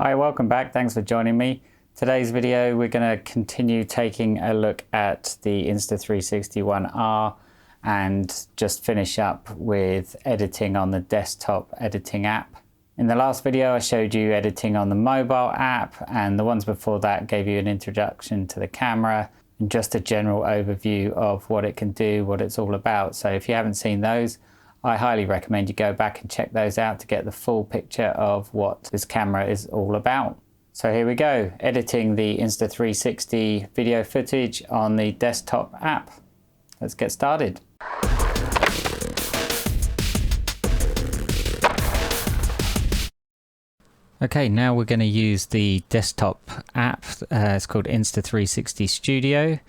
Hi, welcome back. Thanks for joining me. Today's video, we're going to continue taking a look at the Insta360 One R and just finish up with editing on the desktop editing app. In the last video, I showed you editing on the mobile app, and the ones before that gave you an introduction to the camera and just a general overview of what it can do, what it's all about. So if you haven't seen those, I highly recommend you go back and check those out to get the full picture of what this camera is all about. So here we go, editing the Insta360 video footage on the desktop app. Let's get started. Okay, now we're going to use the desktop app. It's called Insta360 Studio,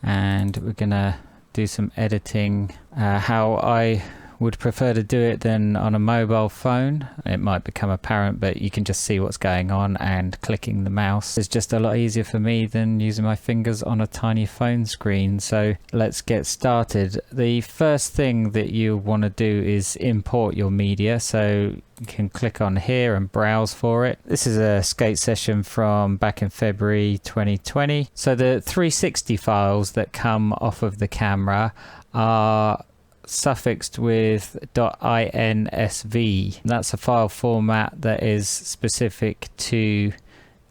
and we're going to do some editing how I would prefer to do it than on a mobile phone. It might become apparent, but you can just see what's going on, and clicking the mouse is just a lot easier for me than using my fingers on a tiny phone screen. So let's get started. The first thing that you want to do is import your media. So you can click on here and browse for it. This is a skate session from back in February 2020. So the 360 files that come off of the camera are suffixed with .insv. That's a file format that is specific to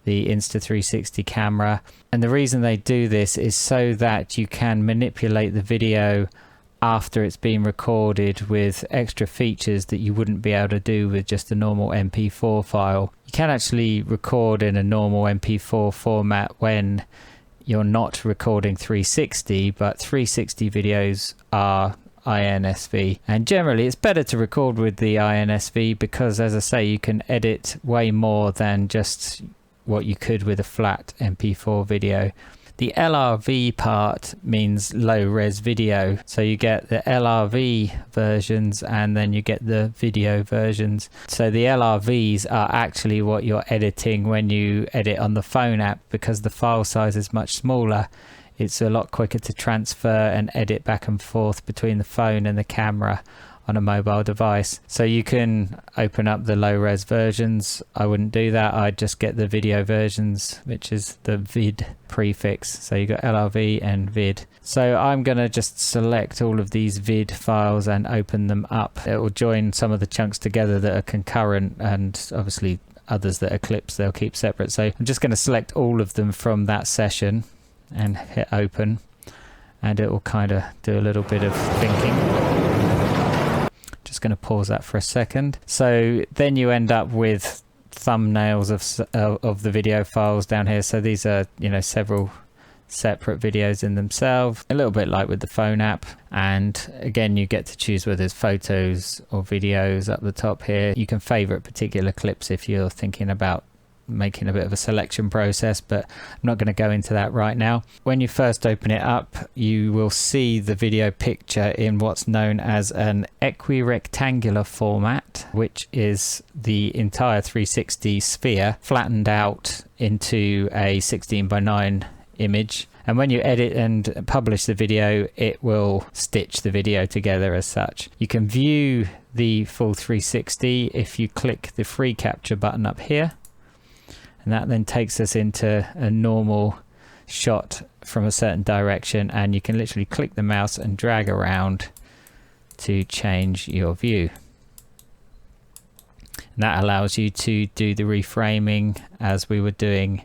the Insta360 camera, and the reason they do this is so that you can manipulate the video after it's been recorded with extra features that you wouldn't be able to do with just a normal MP4 file. You can actually record in a normal MP4 format when you're not recording 360, but 360 videos are INSV, and generally it's better to record with the INSV because, as I say, you can edit way more than just what you could with a flat MP4 video. The LRV part means low res video, so you get the LRV versions and then you get the video versions. So the LRVs are actually what you're editing when you edit on the phone app, because the file size is much smaller. It's a lot quicker to transfer and edit back and forth between the phone and the camera on a mobile device. So you can open up the low res versions. I wouldn't do that. I'd just get the video versions, which is the vid prefix. So you got LRV and vid. So I'm going to just select all of these vid files and open them up. It will join some of the chunks together that are concurrent, and obviously others that are clips they'll keep separate. So I'm just going to select all of them from that session and hit open, and it will kind of do a little bit of thinking. Just going to pause that for a second. So then you end up with thumbnails of the video files down here. So these are, you know, several separate videos in themselves, a little bit like with the phone app. And again, you get to choose whether it's photos or videos up the top here. You can favorite particular clips if you're thinking about making a bit of a selection process, but I'm not going to go into that right now. When you first open it up, you will see the video picture in what's known as an equirectangular format, which is the entire 360 sphere flattened out into a 16:9 image. And when you edit and publish the video, it will stitch the video together as such. You can view the full 360 if you click the free capture button up here. And that then takes us into a normal shot from a certain direction, and you can literally click the mouse and drag around to change your view. And that allows you to do the reframing as we were doing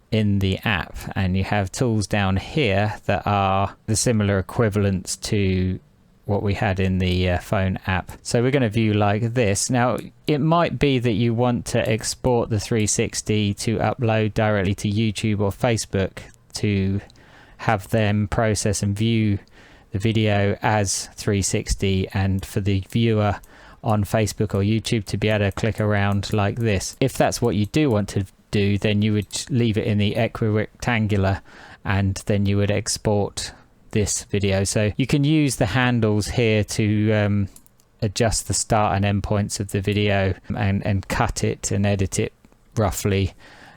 in the app. And you have tools down here that are the similar equivalents to what we had in the phone app. So we're going to view like this. Now, it might be that you want to export the 360 to upload directly to YouTube or Facebook to have them process and view the video as 360, and for the viewer on Facebook or YouTube to be able to click around like this. If that's what you do want to do, then you would leave it in the equirectangular, and then you would export this video. So you can use the handles here to adjust the start and end points of the video, and cut it and edit it roughly,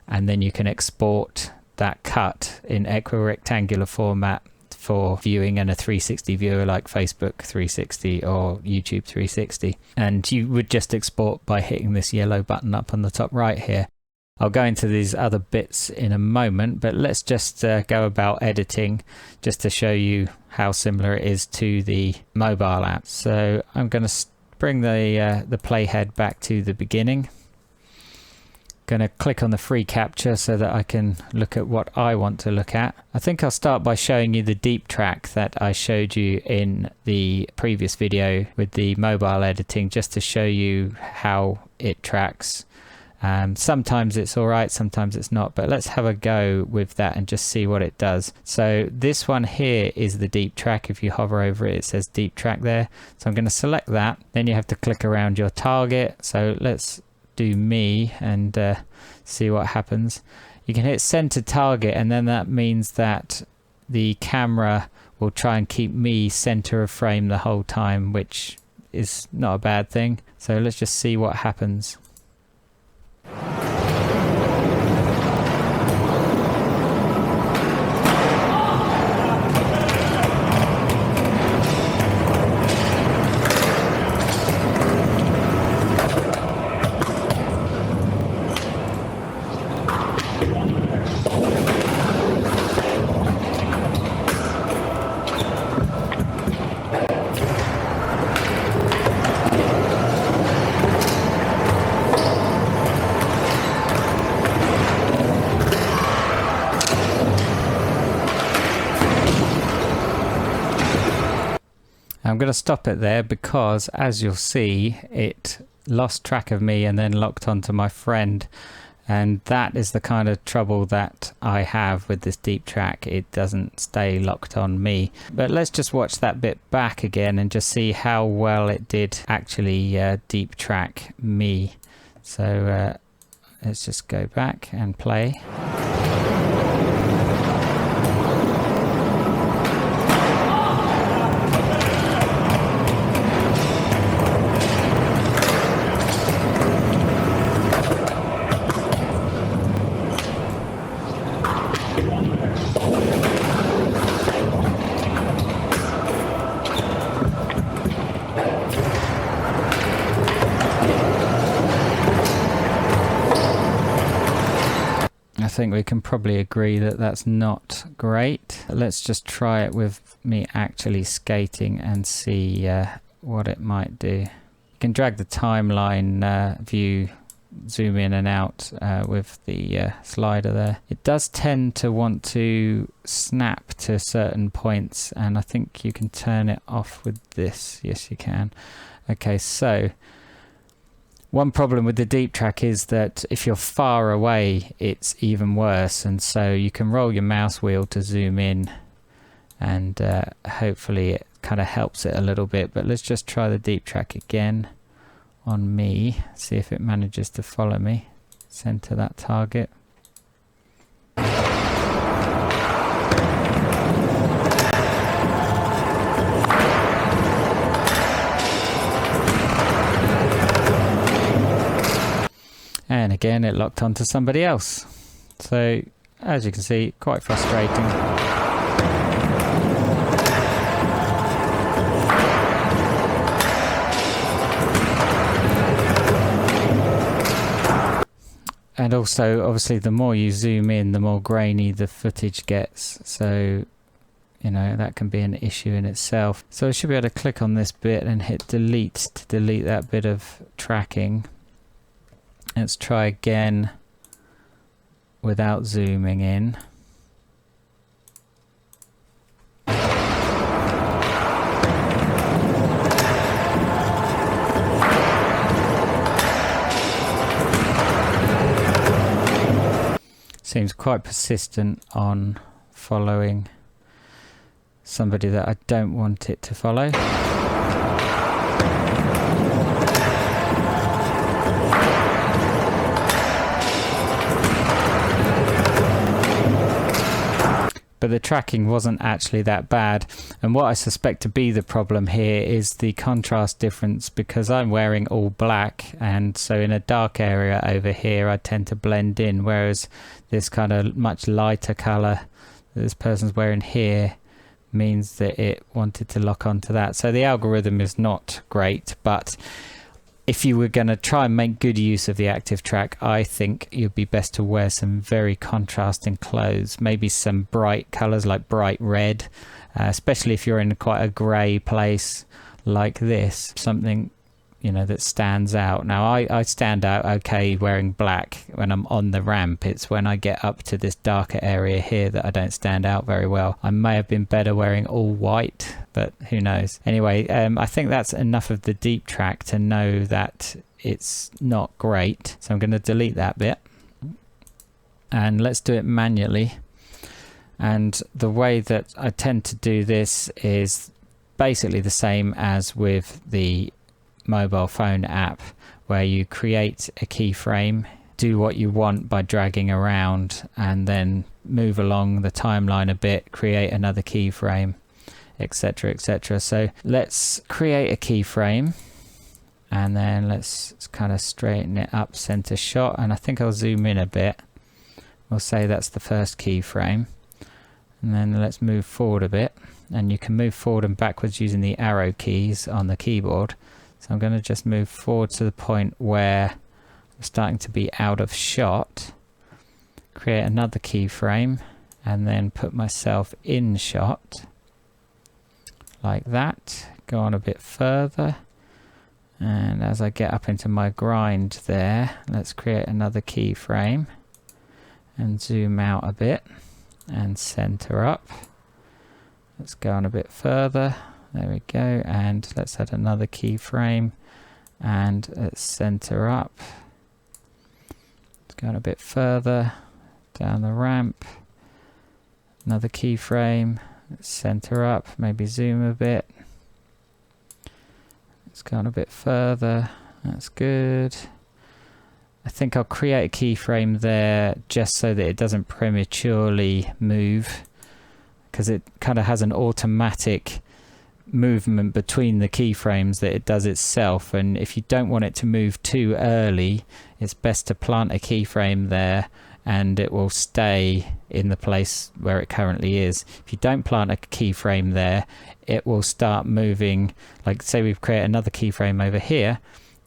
and then you can export that cut in equirectangular format for viewing in a 360 viewer like Facebook 360 or YouTube 360. And you would just export by hitting this yellow button up on the top right here. I'll go into these other bits in a moment, but let's just go about editing just to show you how similar it is to the mobile app. So I'm going to bring the playhead back to the beginning. Going to click on the free capture so that I can look at what I want to look at. I think I'll start by showing you the DeepTrack that I showed you in the previous video with the mobile editing, just to show you how it tracks. Sometimes it's alright, sometimes it's not, but let's have a go with that and just see what it does. So this one here is the DeepTrack. If you hover over it, it says DeepTrack there. So I'm going to select that. Then you have to click around your target. So let's do me and see what happens. You can hit center target, and then that means that the camera will try and keep me center of frame the whole time, which is not a bad thing. So let's just see what happens. I'm going to stop it there because, as you'll see, it lost track of me and then locked onto my friend, and that is the kind of trouble that I have with this DeepTrack. It doesn't stay locked on me. But let's just watch that bit back again and just see how well it did actually DeepTrack me. So let's just go back and play. I think we can probably agree that that's not great. Let's just try it with me actually skating and see what it might do. You can drag the timeline view, zoom in and out with the slider there. It does tend to want to snap to certain points, and I think you can turn it off with this. Yes, you can. Okay, so one problem with the DeepTrack is that if you're far away, it's even worse, and so you can roll your mouse wheel to zoom in, and hopefully it kind of helps it a little bit. But let's just try the DeepTrack again on me, see if it manages to follow me. Center that target. And again, it locked onto somebody else. So, as you can see, quite frustrating. And also, obviously, the more you zoom in, the more grainy the footage gets. So, you know, that can be an issue in itself. So I should be able to click on this bit and hit delete to delete that bit of tracking. Let's try again without zooming in. Seems quite persistent on following somebody that I don't want it to follow. But the tracking wasn't actually that bad, and what I suspect to be the problem here is the contrast difference, because I'm wearing all black, and so in a dark area over here I tend to blend in, whereas this kind of much lighter color that this person's wearing here means that it wanted to lock onto that. So the algorithm is not great, but if you were going to try and make good use of the active track, I think you'd be best to wear some very contrasting clothes, maybe some bright colors like bright red, especially if you're in quite a grey place like this, something, you know, that stands out. Now I stand out okay wearing black when I'm on the ramp. It's when I get up to this darker area here that I don't stand out very well. I may have been better wearing all white, but who knows. Anyway, I think that's enough of the DeepTrack to know that it's not great. So I'm going to delete that bit and let's do it manually. And the way that I tend to do this is basically the same as with the mobile phone app, where you create a keyframe, do what you want by dragging around, and then move along the timeline a bit, create another keyframe, etc, etc. So let's create a keyframe and then let's kind of straighten it up, center shot, and I think I'll zoom in a bit. We'll say that's the first keyframe, and then let's move forward a bit, and you can move forward and backwards using the arrow keys on the keyboard. So I'm going to just move forward to the point where I'm starting to be out of shot, create another keyframe, and then put myself in shot like that. Go on a bit further, and as I get up into my grind there, let's create another keyframe and zoom out a bit and center up. Let's go on a bit further. There we go, and let's add another keyframe and let's center up. Let's go on a bit further down the ramp. Another keyframe, let's center up, maybe zoom a bit. Let's go on a bit further. That's good. I think I'll create a keyframe there just so that it doesn't prematurely move, because it kind of has an automatic movement between the keyframes that it does itself, and if you don't want it to move too early, it's best to plant a keyframe there and it will stay in the place where it currently is. If you don't plant a keyframe there, it will start moving. Like say we create another keyframe over here,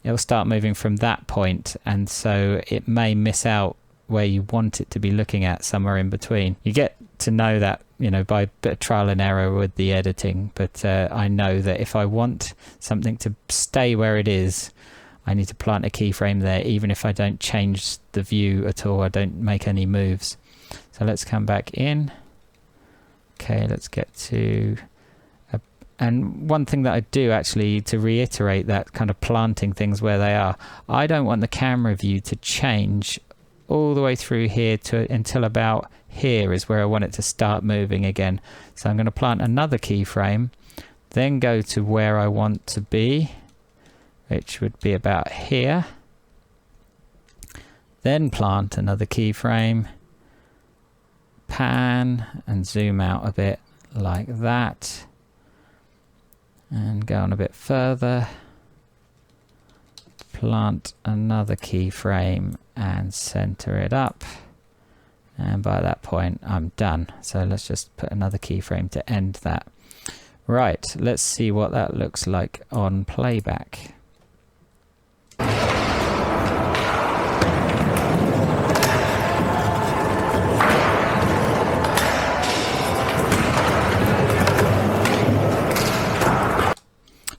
it'll start moving from that point, and so it may miss out where you want it to be looking at, somewhere in between. You get to know that, you know, by a bit of trial and error with the editing, but I know that if I want something to stay where it is, I need to plant a keyframe there, even if I don't change the view at all, I don't make any moves. So let's come back in. Okay, let's get to and one thing that I do actually, to reiterate that kind of planting things where they are, I don't want the camera view to change all the way through here to until about here is where I want it to start moving again. So I'm going to plant another keyframe, then go to where I want to be, which would be about here, then plant another keyframe, pan and zoom out a bit like that, and go on a bit further, plant another keyframe and center it up, and by that point I'm done. So let's just put another keyframe to end that. Right, let's see what that looks like on playback.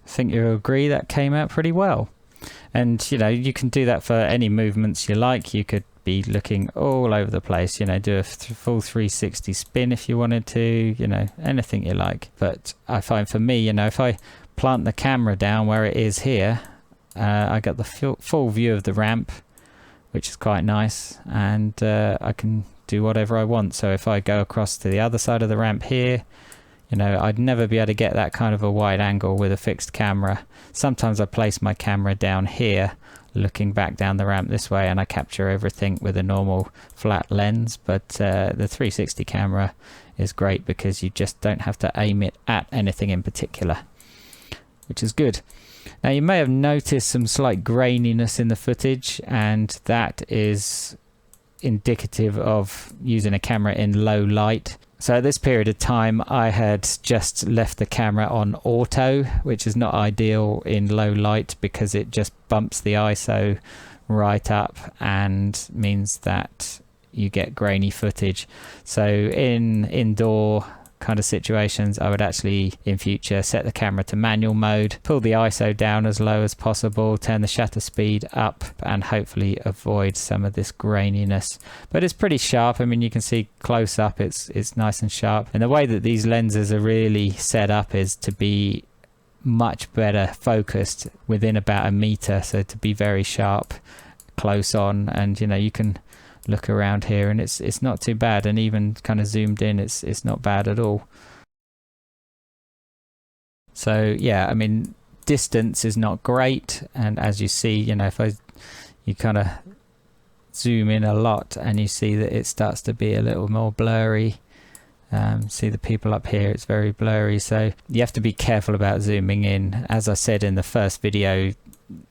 I think you'll agree that came out pretty well. And you know, you can do that for any movements you like. You could be looking all over the place, you know, do a full 360 spin if you wanted to, you know, anything you like. But I find for me, you know, if I plant the camera down where it is here, I get the full view of the ramp, which is quite nice, and I can do whatever I want. So if I go across to the other side of the ramp here, you know, I'd never be able to get that kind of a wide angle with a fixed camera. Sometimes I place my camera down here, looking back down the ramp this way, and I capture everything with a normal flat lens. But the 360 camera is great because you just don't have to aim it at anything in particular, which is good. Now you may have noticed some slight graininess in the footage, and that is indicative of using a camera in low light. So at this period of time, I had just left the camera on auto, which is not ideal in low light because it just bumps the ISO right up and means that you get grainy footage. So in indoor kind of situations, I would actually in future set the camera to manual mode, pull the ISO down as low as possible, turn the shutter speed up, and hopefully avoid some of this graininess. But it's pretty sharp. I mean, you can see close up it's nice and sharp, and the way that these lenses are really set up is to be much better focused within about a meter, so to be very sharp close on. And you know, you can look around here and it's not too bad, and even kind of zoomed in it's not bad at all. So yeah, I mean, distance is not great, and as you see, you know, if you kind of zoom in a lot and you see that it starts to be a little more blurry. See the people up here, it's very blurry, so you have to be careful about zooming in. As I said in the first video,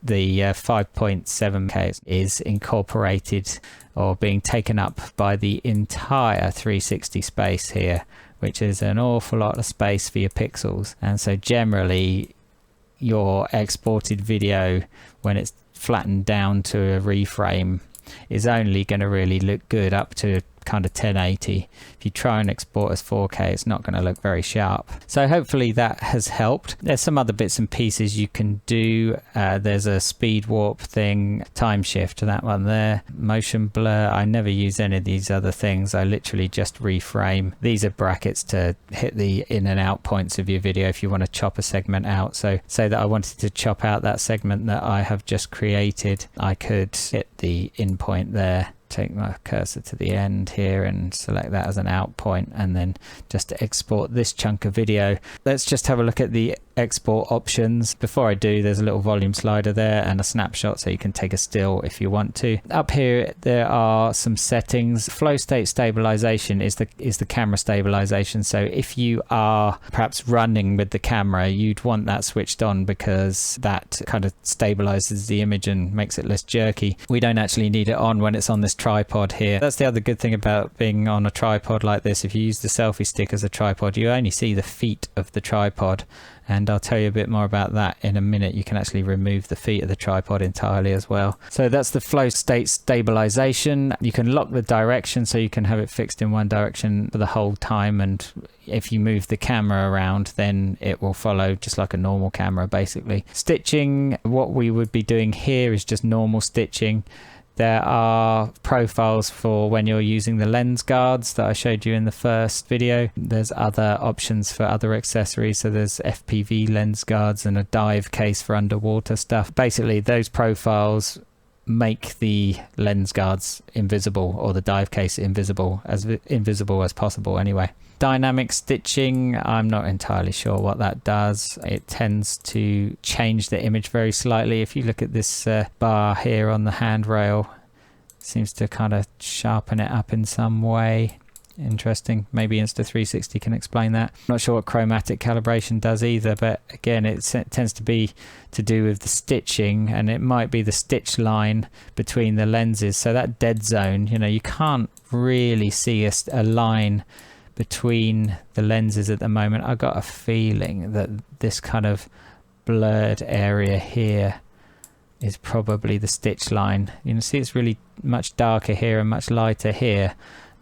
the 5.7K is incorporated or being taken up by the entire 360 space here, which is an awful lot of space for your pixels. And so generally your exported video, when it's flattened down to a reframe, is only going to really look good up to kind of 1080. If you try and export as 4K, it's not going to look very sharp. So hopefully that has helped. There's some other bits and pieces you can do. There's a speed warp thing, time shift, that one there, motion blur. I never use any of these other things. I literally just reframe. These are brackets to hit the in and out points of your video if you want to chop a segment out. So say that I wanted to chop out that segment that I have just created, I could hit the in point there, take my cursor to the end here and select that as an out point, and then just to export this chunk of video. Let's just have a look at the export options. Before I do, there's a little volume slider there and a snapshot, so you can take a still if you want to. Up here there are some settings. Flow state stabilization is the camera stabilization. So if you are perhaps running with the camera, you'd want that switched on because that kind of stabilizes the image and makes it less jerky. We don't actually need it on when it's on this tripod here. That's the other good thing about being on a tripod like this. If you use the selfie stick as a tripod, you only see the feet of the tripod, and I'll tell you a bit more about that in a minute. You can actually remove the feet of the tripod entirely as well. So that's the flow state stabilization. You can lock the direction, so you can have it fixed in one direction for the whole time, and if you move the camera around, then it will follow just like a normal camera basically. Stitching, what we would be doing here is just normal stitching. There are profiles for when you're using the lens guards that I showed you in the first video. There's other options for other accessories. So there's FPV lens guards and a dive case for underwater stuff. Basically, those profiles make the lens guards invisible, or the dive case invisible as possible anyway. Dynamic stitching, I'm not entirely sure what that does. It tends to change the image very slightly. If you look at this bar here on the handrail, it seems to kind of sharpen it up in some way. Interesting. Maybe Insta360 can explain that. Not sure what chromatic calibration does either, but again, it tends to be to do with the stitching, and it might be the stitch line between the lenses. So that dead zone, you know, you can't really see a line between the lenses at the moment. I got a feeling that this kind of blurred area here is probably the stitch line. You can see it's really much darker here and much lighter here.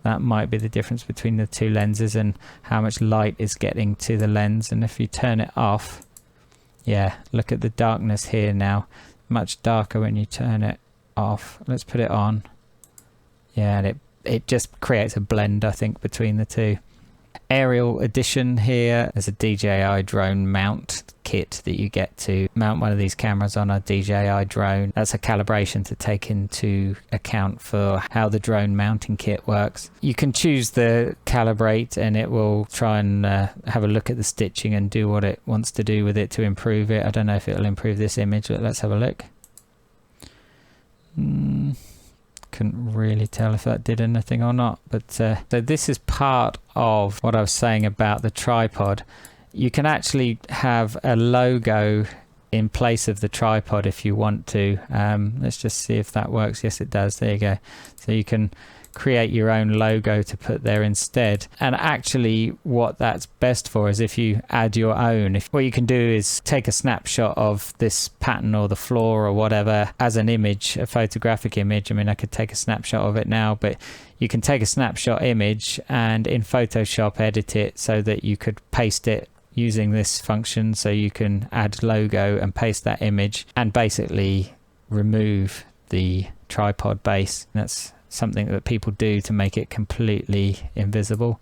That might be the difference between the two lenses and how much light is getting to the lens. And if you turn it off, yeah, look at the darkness here now. Much darker when you turn it off. Let's put it on. Yeah, and it just creates a blend, I think, between the two. Aerial edition here. There's a DJI drone mount kit that you get to mount one of these cameras on a DJI drone. That's a calibration to take into account for how the drone mounting kit works. You can choose the calibrate, and it will try and have a look at the stitching and do what it wants to do with it to improve it. I don't know if it'll improve this image, but let's have a look. Couldn't really tell if that did anything or not, but so this is part of what I was saying about the tripod. You can actually have a logo in place of the tripod if you want to. Let's just see if that works. Yes, it does. There you go. So you can create your own logo to put there instead. And actually what that's best for is if you add your own. What you can do is take a snapshot of this pattern or the floor or whatever as an image, a photographic image. I mean, I could take a snapshot of it now, but you can take a snapshot image and in Photoshop edit it so that you could paste it using this function. So you can add logo and paste that image and basically remove the tripod base. That's something that people do to make it completely invisible,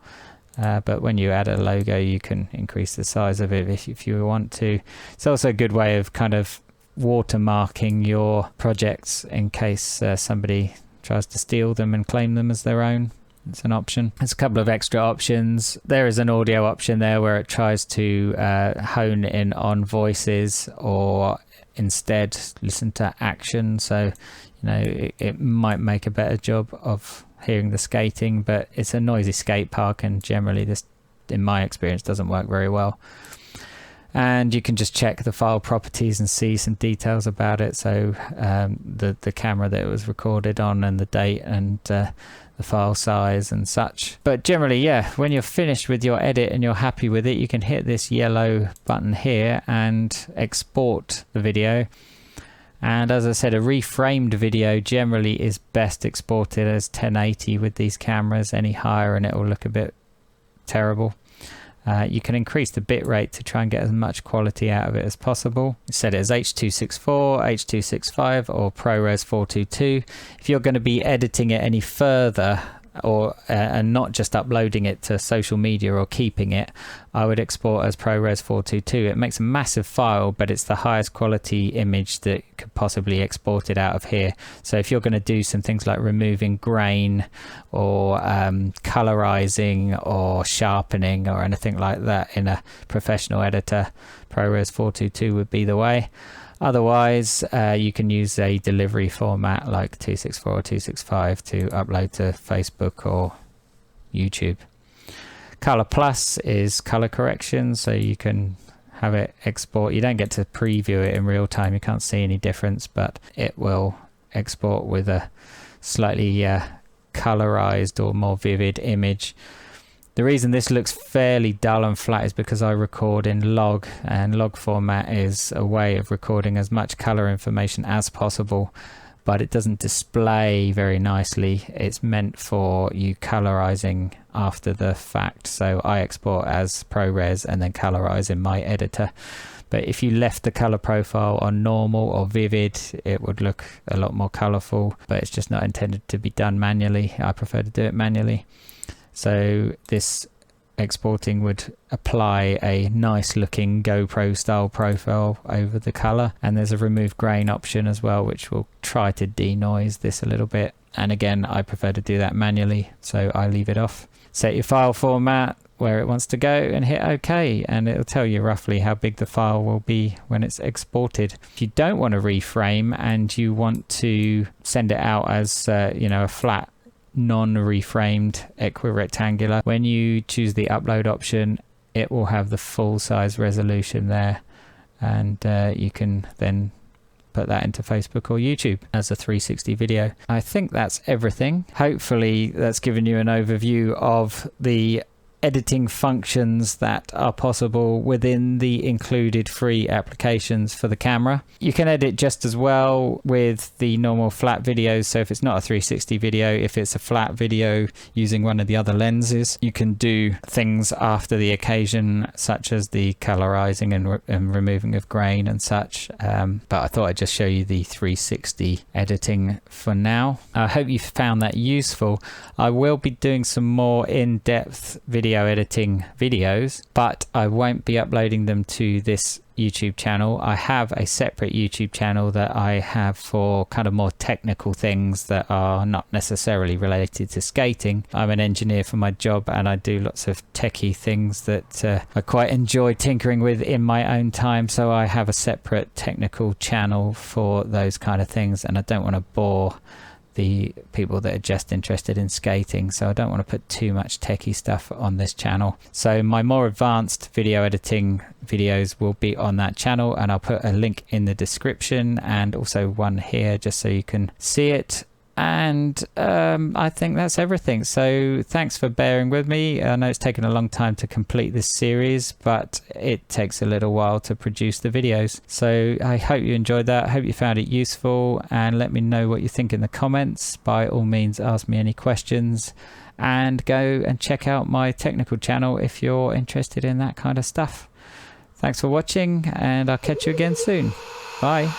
but when you add a logo you can increase the size of it if you want to. It's also a good way of kind of watermarking your projects in case somebody tries to steal them and claim them as their own. It's an option. There's a couple of extra options. There is an audio option there where it tries to hone in on voices or instead listen to action. So it might make a better job of hearing the skating, but it's a noisy skate park and generally this, in my experience, doesn't work very well. And you can just check the file properties and see some details about it. So the camera that it was recorded on and the date and the file size and such. But generally, yeah, when you're finished with your edit and you're happy with it, you can hit this yellow button here and export the video. And as I said, a reframed video generally is best exported as 1080 with these cameras. Any higher and it will look a bit terrible. You can increase the bitrate to try and get as much quality out of it as possible. Set it as H.264, H.265 or ProRes 422. If you're going to be editing it any further or and not just uploading it to social media or keeping it, I would export as ProRes 422. It makes a massive file, but it's the highest quality image that could possibly export it out of here. So if you're going to do some things like removing grain or colorizing or sharpening or anything like that in a professional editor, ProRes 422 would be the way. Otherwise, you can use a delivery format like 264 or 265 to upload to Facebook or YouTube. Color Plus is color correction, so you can have it export. You don't get to preview it in real time, you can't see any difference, but it will export with a slightly colorized or more vivid image. The reason this looks fairly dull and flat is because I record in log, and log format is a way of recording as much color information as possible, but it doesn't display very nicely. It's meant for you colorizing after the fact. So I export as ProRes and then colorize in my editor. But if you left the color profile on normal or vivid, it would look a lot more colorful, but it's just not intended to be done manually. I prefer to do it manually. So this exporting would apply a nice looking GoPro style profile over the color, and there's a remove grain option as well, which will try to denoise this a little bit. And again, I prefer to do that manually, so I leave it off. Set your file format where it wants to go and hit OK, and it'll tell you roughly how big the file will be when it's exported. If you don't want to reframe and you want to send it out as a flat non-reframed equirectangular, when you choose the upload option, it will have the full size resolution there, and you can then put that into Facebook or YouTube as a 360 video. I think that's everything. Hopefully that's given you an overview of the editing functions that are possible within the included free applications for the camera. You can edit just as well with the normal flat videos. So if it's not a 360 video, if it's a flat video using one of the other lenses, you can do things after the occasion, such as the colorizing and removing of grain and such. But I thought I'd just show you the 360 editing for now. I hope you found that useful. I will be doing some more in-depth video editing videos, but I won't be uploading them to this YouTube channel. I have a separate YouTube channel that I have for kind of more technical things that are not necessarily related to skating. I'm an engineer for my job, and I do lots of techie things that I quite enjoy tinkering with in my own time, so I have a separate technical channel for those kind of things, and I don't want to bore the people that are just interested in skating, so I don't want to put too much techie stuff on this channel. So my more advanced video editing videos will be on that channel, and I'll put a link in the description and also one here just so you can see it. And I think that's everything. So thanks for bearing with me. I know it's taken a long time to complete this series, but it takes a little while to produce the videos. So I hope you enjoyed that. I hope you found it useful, and let me know what you think in the comments. By all means, ask me any questions, and go and check out my technical channel if you're interested in that kind of stuff. Thanks for watching, and I'll catch you again soon. Bye.